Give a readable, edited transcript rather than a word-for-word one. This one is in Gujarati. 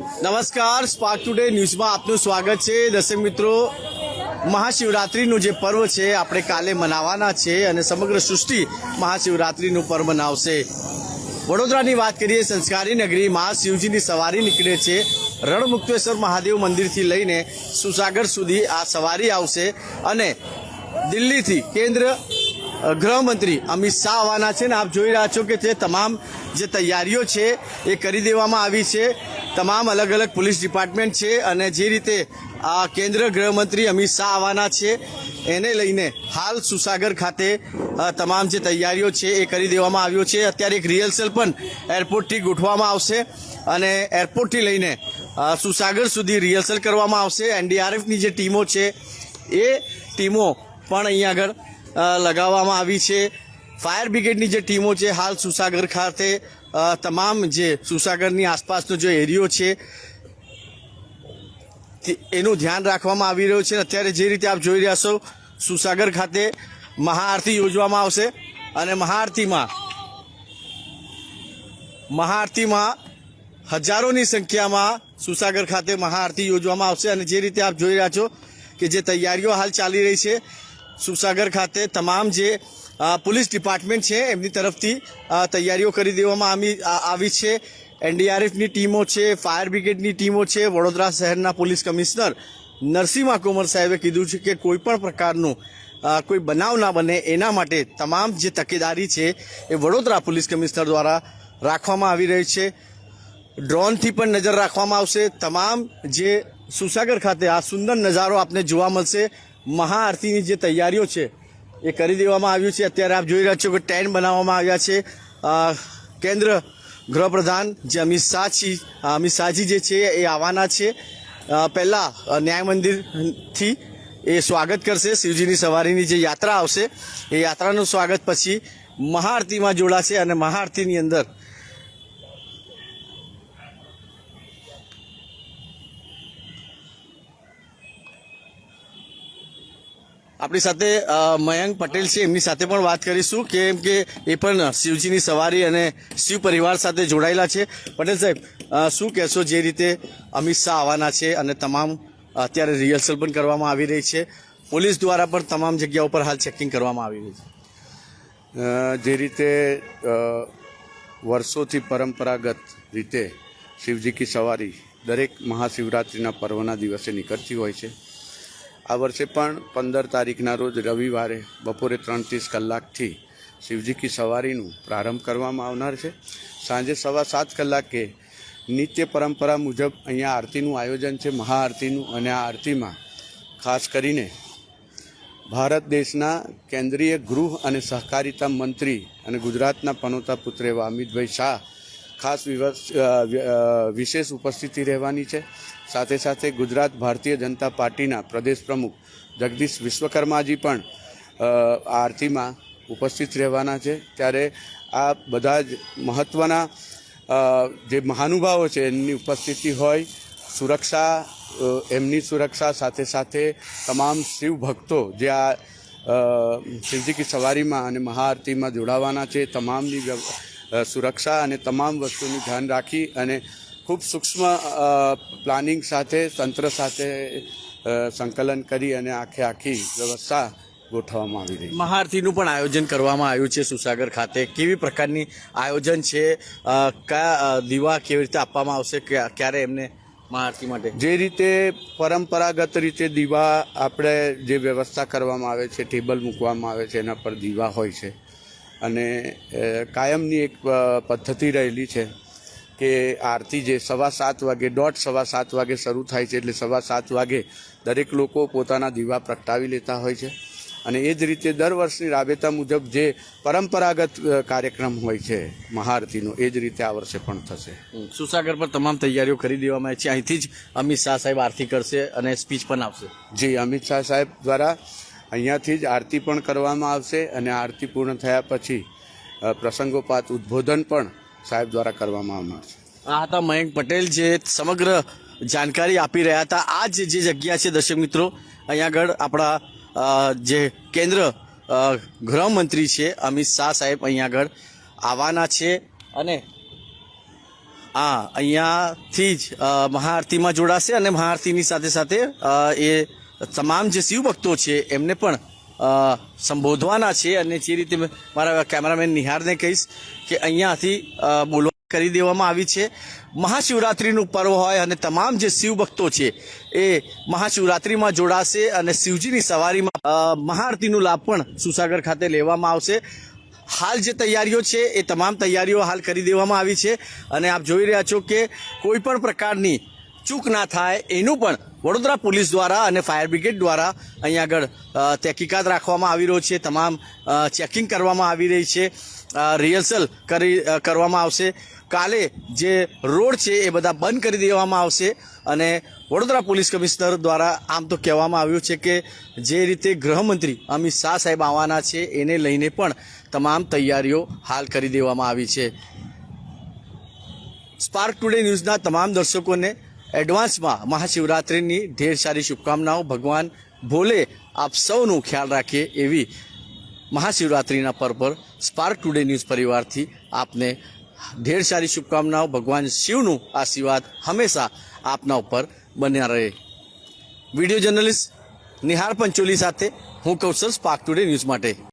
નમસ્કાર, સ્પાર્ક ટુડે ન્યૂઝમાં આપનું સ્વાગત છે. દર્શક મિત્રો, મહાશિવરાત્રિનું જે પર્વ છે આપણે કાલે મનાવવાના છે અને સમગ્ર સૃષ્ટિ મહાશિવરાત્રિનું પર્વ મનાવશે. વડોદરાની વાત કરીએ, સંસ્કારી નગરી મહાશિવજીની સવારી નીકળે છે. રણમુક્તેશ્વર મહાદેવ મંદિરથી લઈને સુસાગર સુધી આ સવારી આવશે અને દિલ્હીથી કેન્દ્ર ગૃહમંત્રી અમિત શાહ આવવાના છે ને આપ જોઈ રહ્યા છો કે તે તમામ જે તૈયારીઓ છે એ કરી દેવામાં આવી છે. તમામ અલગ અલગ પોલીસ ડિપાર્ટમેન્ટ છે અને જે રીતે આ કેન્દ્ર ગૃહમંત્રી અમિત શાહ આવવાના છે એને લઈને હાલ સુસાગર ખાતે તમામ જે તૈયારીઓ છે એ કરી દેવામાં આવ્યો છે. અત્યારે એક રિહર્સલ પણ એરપોર્ટથી ગોઠવવામાં આવશે અને એરપોર્ટથી લઈને સુસાગર સુધી રિહર્સલ કરવામાં આવશે. એનડીઆરએફની જે ટીમો છે એ ટીમો પણ અહીંયા આગળ લગાવવામાં આવી છે. ફાયર બ્રિગેડની જે ટીમો છે હાલ સુસાગર ખાતે તમામ જે સુસાગરની આસપાસનો જે એરિયો છે એનું ધ્યાન રાખવામાં આવી રહ્યું છે. અત્યારે જે રીતે આપ જોઈ રહ્યા છો, સુસાગર ખાતે મહાઆરતી યોજવામાં આવશે અને મહાઆરતીમાં હજારોની સંખ્યામાં સુસાગર ખાતે મહાઆરતી યોજવામાં આવશે. અને જે રીતે આપ જોઈ રહ્યા છો કે જે તૈયારીઓ હાલ ચાલી રહી છે સુસાગર ખાતે, તમામ જે પોલીસ ડિપાર્ટમેન્ટ છે એમની તરફથી તૈયારીઓ કરી દેવામાં આવી છે. એનડીઆરએફની ટીમો છે, ફાયર બ્રિગેડની ટીમો છે. વડોદરા શહેરના પોલીસ કમિશનર નરસિંહ કુમાર સાહેબે કીધું છે કે કોઈ પણ પ્રકારનું કોઈ બનાવ ના બને એના માટે તમામ જે તકેદારી છે એ વડોદરા પોલીસ કમિશનર દ્વારા રાખવામાં આવી રહી છે. ડ્રોનથી પણ નજર રાખવામાં આવશે. તમામ જે સુસાગર ખાતે આ સુંદર નજારો આપને જોવા મળશે. મહાઆરતીની જે તૈયારીઓ છે એ કરી દેવામાં આવ્યું છે. અત્યારે આપ જોઈ રહ્યા છો કે ટેન્ટ બનાવવામાં આવ્યા છે. કેન્દ્ર ગૃહપ્રધાન જે અમિત શાહજી જે છે એ આવવાના છે. પહેલાં ન્યાય મંદિરથી એ સ્વાગત કરશે. શિવજીની સવારીની જે યાત્રા આવશે એ યાત્રાનું સ્વાગત પછી મહાઆરતીમાં જોડાશે અને મહાઆરતીની અંદર આપણી સાથે મયંક પટેલ છે, એમની સાથે પણ વાત કરીશું કેમ કે એ પણ શિવજીની સવારી અને શિવ પરિવાર સાથે જોડાયેલા છે. પટેલ સાહેબ, શું કહેશો, જે રીતે અમિત શાહ આવવાના છે અને તમામ અત્યારે રિહર્સલ પણ કરવામાં આવી રહી છે, પોલીસ દ્વારા પણ તમામ જગ્યાઓ પર હાલ ચેકિંગ કરવામાં આવી રહી છે? જે રીતે વર્ષોથી પરંપરાગત રીતે શિવજી કી સવારી દરેક મહાશિવરાત્રિના પર્વના દિવસે નીકળતી હોય છે. આ વર્ષે પણ 15 તારીખના રોજ રવિવારે બપોરે 3:30 કલાકથી શિવજી કી સવારીનું પ્રારંભ કરવામાં આવનાર છે. સાંજે 7:15 કલાકે નિત્ય પરંપરા મુજબ અહીંયા આરતીનું આયોજન છે, મહાઆરતીનું. અને આ આરતીમાં ખાસ કરીને ભારત દેશના કેન્દ્રીય ગૃહ અને સહકારિતા મંત્રી અને ગુજરાતના પનોતા પુત્ર એવા અમિતભાઈ શાહ ખાસ વિશેષ ઉપસ્થિતિ રહેવાની છે. સાથે સાથે ગુજરાત ભારતીય જનતા પાર્ટીના પ્રદેશ પ્રમુખ જગદીશ વિશ્વકર્માજી પણ આરતીમાં ઉપસ્થિત રહેવાના છે. ત્યારે આ બધા જ મહત્ત્વના જે મહાનુભાવો છે એમની ઉપસ્થિતિ હોય, સુરક્ષા, એમની સુરક્ષા સાથે સાથે તમામ શિવ ભક્તો જે આ શિવજી કી સવારીમાં અને મહાઆરતીમાં જોડાવાના છે તમામની સુરક્ષા અને તમામ વસ્તુનું ધ્યાન રાખી અને ખૂબ સૂક્ષ્મ પ્લાનિંગ સાથે, તંત્ર સાથે સંકલન કરી અને આખી વ્યવસ્થા ગોઠવવામાં આવી રહી. મહાઆરતીનું પણ આયોજન કરવામાં આવ્યું છે સુસાગર ખાતે. કેવી પ્રકારની આયોજન છે? કયા દીવા કેવી રીતે આપવામાં આવશે? ક્યારે એમને મહાઆરતી માટે જે રીતે પરંપરાગત રીતે દીવા આપણે જે વ્યવસ્થા કરવામાં આવે છે, ટેબલ મૂકવામાં આવે છે, એના પર દીવા હોય છે. અને કાયમની એક પદ્ધતિ રહેલી છે કે આરતી જે 7:15 વાગે, 7:15 વાગે શરૂ થાય છે. એટલે 7:15 વાગે દરેક લોકો પોતાના દીવા પ્રગટાવી લેતા હોય છે. અને એ જ રીતે દર વર્ષની રાબેતા મુજબ જે પરંપરાગત કાર્યક્રમ હોય છે મહાઆરતીનો, એ જ રીતે આ વર્ષે પણ થશે. સુસાગર પર તમામ તૈયારીઓ કરી દેવામાં આવી છે. અહીંથી જ અમિત શાહ સાહેબ આરતી કરશે અને સ્પીચ પણ આપશે. જી, અમિત શાહ સાહેબ દ્વારા અહીંયાથી જ આરતી પણ કરવામાં આવશે અને આરતી પૂર્ણ થયા પછી પ્રસંગોપાત ઉદ્બોધન પણ સાહેબ દ્વારા કરવામાં આવનાર છે. આ હતા મયંક પટેલ જે સમગ્ર જાણકારી આપી રહ્યા હતા. આ જે જગ્યા છે દર્શક મિત્રો, અહીંયા આગળ આપણા જે કેન્દ્ર ગૃહમંત્રી છે અમિત શાહ સાહેબ અહીંયા આગળ આવવાના છે અને હા, અહીંયાથી જ મહાઆરતીમાં જોડાશે અને મહાઆરતીની સાથે સાથે એ તમામ જે શિવ ભક્તો છે એમને પણ સંબોધવાના છે. અને જે રીતે મારા કેમેરામેન નિહારને કહીશ કે અહીંયાથી બોલવા કરી દેવામાં આવી છે. મહાશિવરાત્રિનું પર્વ હોય અને તમામ જે શિવ ભક્તો છે એ મહાશિવરાત્રિમાં જોડાશે અને શિવજીની સવારીમાં મહાઆરતીનો લાભ પણ સુસાગર ખાતે લેવામાં આવશે. હાલ જે તૈયારીઓ છે એ તમામ તૈયારીઓ હાલ કરી દેવામાં આવી છે અને આપ જોઈ રહ્યા છો કે કોઈ પણ પ્રકારની ચૂક ના થાય એનું પણ વડોદરા પોલીસ દ્વારા અને ફાયર બ્રિગેડ દ્વારા અહીંયા આગળ તહેકીકાત રાખવામાં આવી રહ્યો છે. તમામ ચેકિંગ કરવામાં આવી રહી છે. રિહર્સલ કરવામાં આવશે. કાલે જે રોડ છે એ બધા બંધ કરી દેવામાં આવશે અને વડોદરા પોલીસ કમિશનર દ્વારા આમ તો કહેવામાં આવ્યું છે કે જે રીતે ગૃહમંત્રી અમિત શાહ સાહેબ આવવાના છે એને લઈને પણ તમામ તૈયારીઓ હાલ કરી દેવામાં આવી છે. સ્પાર્ક ટુડે ન્યૂઝના તમામ દર્શકોને એડવાન્સમાં મહાશિવરાત્રિની ઢેર સારી શુભકામનાઓ. ભગવાન ભોલે આપ સૌનું ખ્યાલ રાખે એવી મહાશિવરાત્રિના પર્વ પર સ્પાર્ક ટુડે ન્યૂઝ પરિવારથી આપને ઢેર સારી શુભકામનાઓ. ભગવાન શિવનું આશીર્વાદ હંમેશા આપના ઉપર બન્યા રહે. વિડીયો જર્નલિસ્ટ નિહાર પંચોલી સાથે હું કૌશલ, સ્પાર્ક ટુડે ન્યૂઝ માટે.